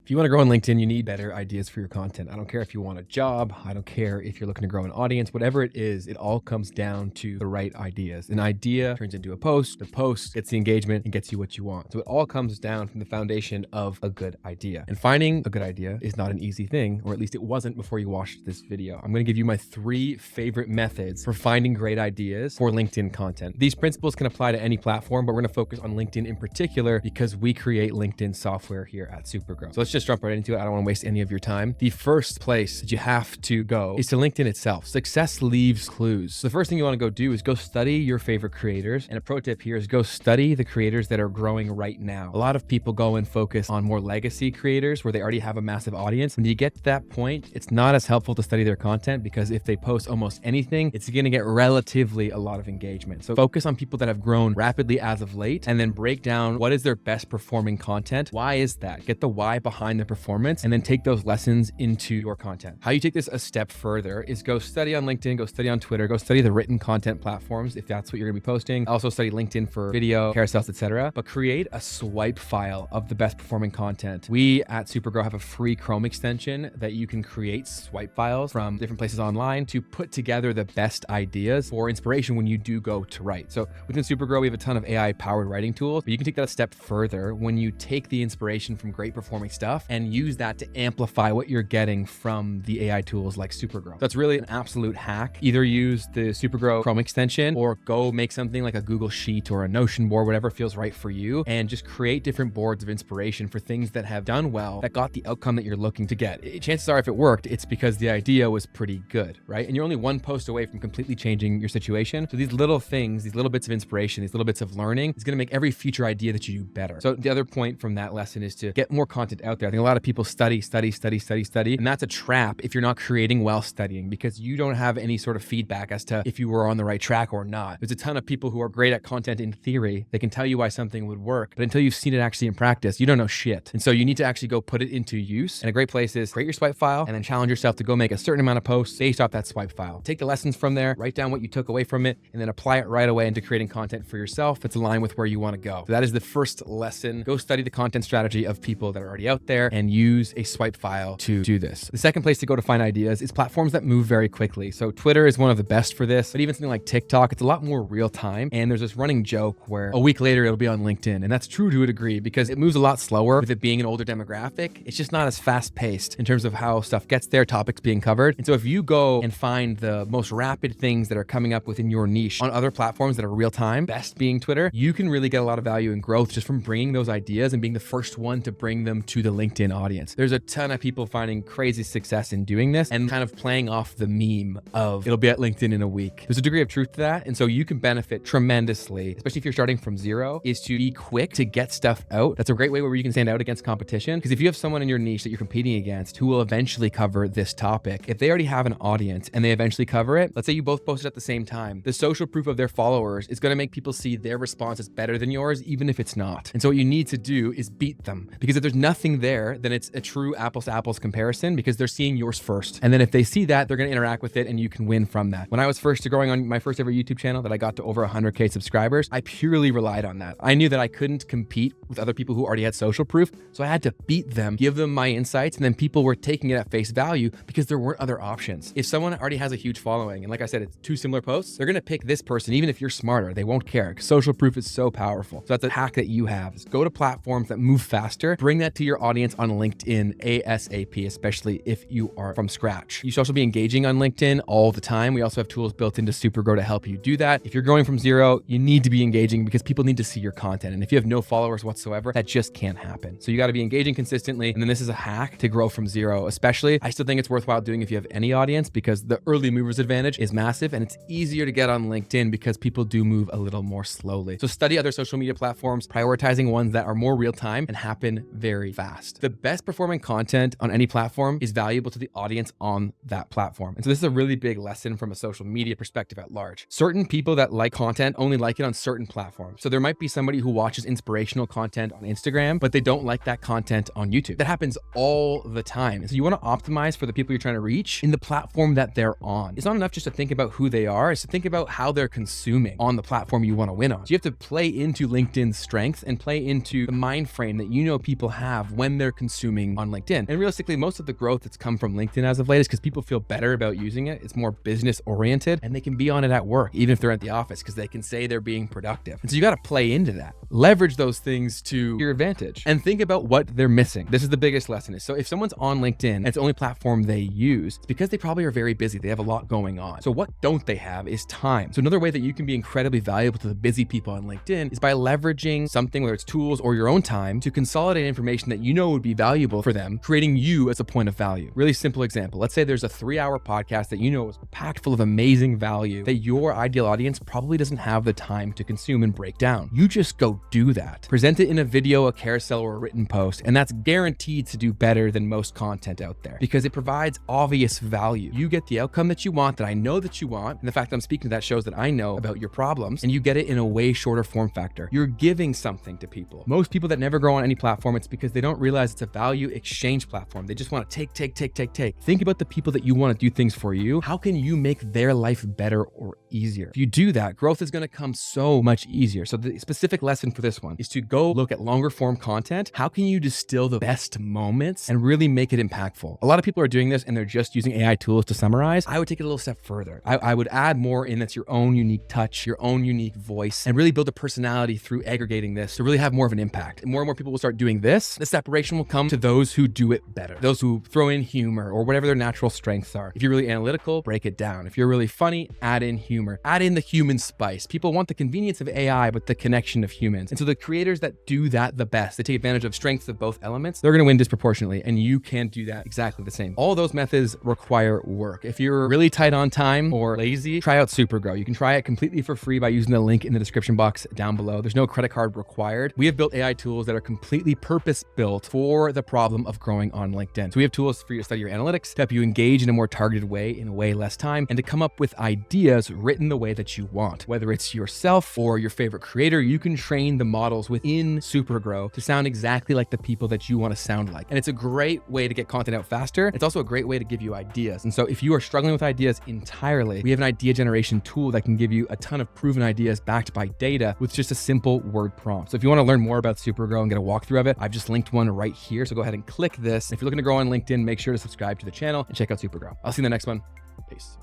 If you want to grow on LinkedIn, you need better ideas for your content. I don't care if you want a job. I don't care if you're looking to grow an audience, whatever it is, it all comes down to the right ideas. An idea turns into a post. The post gets the engagement and gets you what you want. So it all comes down from the foundation of a good idea. And finding a good idea is not an easy thing, or at least it wasn't before you watched this video. I'm going to give you my 3 favorite methods for finding great ideas for LinkedIn content. These principles can apply to any platform, but we're going to focus on LinkedIn in particular because we create LinkedIn software here at Supergrow. So let's just jump right into it. I don't want to waste any of your time. The first place that you have to go is to LinkedIn itself. Success leaves clues. So the first thing you want to go do is go study your favorite creators. And a pro tip here is go study the creators that are growing right now. A lot of people go and focus on more legacy creators where they already have a massive audience. When you get to that point, it's not as helpful to study their content because if they post almost anything, it's going to get relatively a lot of engagement. So focus on people that have grown rapidly as of late and then break down what is their best performing content. Why is that? Get the why behind the performance and then take those lessons into your content. How you take this a step further is go study on LinkedIn, go study on Twitter, go study the written content platforms if that's what you're gonna be posting. Also study LinkedIn for video, carousels, etc. But create a swipe file of the best performing content. We at Supergrow have a free Chrome extension that you can create swipe files from different places online to put together the best ideas for inspiration when you do go to write. So within Supergrow, we have a ton of AI powered writing tools, but you can take that a step further when you take the inspiration from great performing stuff and use that to amplify what you're getting from the AI tools like Supergrow. That's really an absolute hack. Either use the Supergrow Chrome extension or go make something like a Google Sheet or a Notion board, whatever feels right for you, and just create different boards of inspiration for things that have done well, that got the outcome that you're looking to get. Chances are if it worked, it's because the idea was pretty good, right? And you're only one post away from completely changing your situation. So these little things, these little bits of inspiration, these little bits of learning is going to make every future idea that you do better. So the other point from that lesson is to get more content out there. I think a lot of people study, and that's a trap if you're not creating while studying because you don't have any sort of feedback as to if you were on the right track or not. There's a ton of people who are great at content in theory. They can tell you why something would work, but until you've seen it actually in practice, you don't know shit. And so you need to actually go put it into use. And a great place is create your swipe file and then challenge yourself to go make a certain amount of posts based off that swipe file. Take the lessons from there, write down what you took away from it, and then apply it right away into creating content for yourself that's aligned with where you want to go. So that is the first lesson. Go study the content strategy of people that are already out there and use a swipe file to do this. The second place to go to find ideas is platforms that move very quickly. So Twitter is one of the best for this, but even something like TikTok, it's a lot more real time. And there's this running joke where a week later it'll be on LinkedIn. And that's true to a degree because it moves a lot slower with it being an older demographic. It's just not as fast paced in terms of how stuff gets there, topics being covered. And so if you go and find the most rapid things that are coming up within your niche on other platforms that are real time, best being Twitter, you can really get a lot of value and growth just from bringing those ideas and being the first one to bring them to the LinkedIn audience. There's a ton of people finding crazy success in doing this and kind of playing off the meme of it'll be at LinkedIn in a week. There's a degree of truth to that. And so you can benefit tremendously, especially if you're starting from zero, is to be quick to get stuff out. That's a great way where you can stand out against competition. Because if you have someone in your niche that you're competing against who will eventually cover this topic, if they already have an audience and they eventually cover it, let's say you both posted at the same time, the social proof of their followers is going to make people see their response is better than yours, even if it's not. And so what you need to do is beat them. Because if there's nothing there, then it's a true apples to apples comparison because they're seeing yours first. And then if they see that, they're going to interact with it and you can win from that. When I was first growing on my first ever YouTube channel that I got to over 100K subscribers, I purely relied on that. I knew that I couldn't compete with other people who already had social proof. So I had to beat them, give them my insights, and then people were taking it at face value because there weren't other options. If someone already has a huge following, and like I said, it's 2 similar posts, they're going to pick this person, even if you're smarter, they won't care. Social proof is so powerful. So that's a hack that you have is go to platforms that move faster, bring that to your audience on LinkedIn ASAP, especially if you are from scratch. You should also be engaging on LinkedIn all the time. We also have tools built into Supergrow to help you do that. If you're growing from zero, you need to be engaging because people need to see your content. And if you have no followers whatsoever, that just can't happen. So you got to be engaging consistently. And then this is a hack to grow from zero, especially I still think it's worthwhile doing if you have any audience because the early movers advantage is massive and it's easier to get on LinkedIn because people do move a little more slowly. So study other social media platforms, prioritizing ones that are more real time and happen very fast. The best performing content on any platform is valuable to the audience on that platform. And so this is a really big lesson from a social media perspective at large. Certain people that like content only like it on certain platforms. So there might be somebody who watches inspirational content on Instagram, but they don't like that content on YouTube. That happens all the time. So you want to optimize for the people you're trying to reach in the platform that they're on. It's not enough just to think about who they are, it's to think about how they're consuming on the platform you want to win on. So you have to play into LinkedIn's strengths and play into the mind frame that you know people have when they're consuming on LinkedIn. And realistically, most of the growth that's come from LinkedIn as of late is because people feel better about using it. It's more business oriented, and they can be on it at work, even if they're at the office, because they can say they're being productive. And so you got to play into that. Leverage those things to your advantage and think about what they're missing. This is the biggest lesson. So if someone's on LinkedIn and it's the only platform they use, it's because they probably are very busy. They have a lot going on. So what don't they have is time. So another way that you can be incredibly valuable to the busy people on LinkedIn is by leveraging something, whether it's tools or your own time, to consolidate information that you know would be valuable for them, creating you as a point of value. Really simple example. Let's say there's a 3-hour podcast that you know is packed full of amazing value that your ideal audience probably doesn't have the time to consume and break down. You just go do that. Present it in a video, a carousel, or a written post, and that's guaranteed to do better than most content out there because it provides obvious value. You get the outcome that you want, that I know that you want, and the fact that I'm speaking to that shows that I know about your problems, and you get it in a way shorter form factor. You're giving something to people. Most people that never grow on any platform, it's because they don't realize it's a value exchange platform. They just want to take. Think about the people that you want to do things for you. How can you make their life better or easier? If you do that, growth is going to come so much easier. So the specific lesson for this one is to go look at longer form content. How can you distill the best moments and really make it impactful? A lot of people are doing this and they're just using AI tools to summarize. I would take it a little step further. I would add more in that's your own unique touch, your own unique voice, and really build a personality through aggregating this to really have more of an impact. And more people will start doing this. The separation will come to those who do it better, those who throw in humor or whatever their natural strengths are. If you're really analytical, break it down. If you're really funny, add in humor, add in the human spice. People want the convenience of AI, but the connection of humans. And so the creators that do that the best, they take advantage of strengths of both elements, they're going to win disproportionately. And you can do that exactly the same. All those methods require work. If you're really tight on time or lazy, try out Supergrow. You can try it completely for free by using the link in the description box down below. There's no credit card required. We have built AI tools that are completely purpose-built for the problem of growing on LinkedIn. So we have tools for you to study your analytics, to help you engage in a more targeted way in way less time, and to come up with ideas written the way that you want. Whether it's yourself or your favorite creator, you can train the models within Supergrow to sound exactly like the people that you want to sound like. And it's a great way to get content out faster. It's also a great way to give you ideas. And so if you are struggling with ideas entirely, we have an idea generation tool that can give you a ton of proven ideas backed by data with just a simple word prompt. So if you want to learn more about Supergrow and get a walkthrough of it, I've just linked one right here. So go ahead and click this. If you're looking to grow on LinkedIn, make sure to subscribe to the channel and check out Supergrow. I'll see you in the next one. Peace.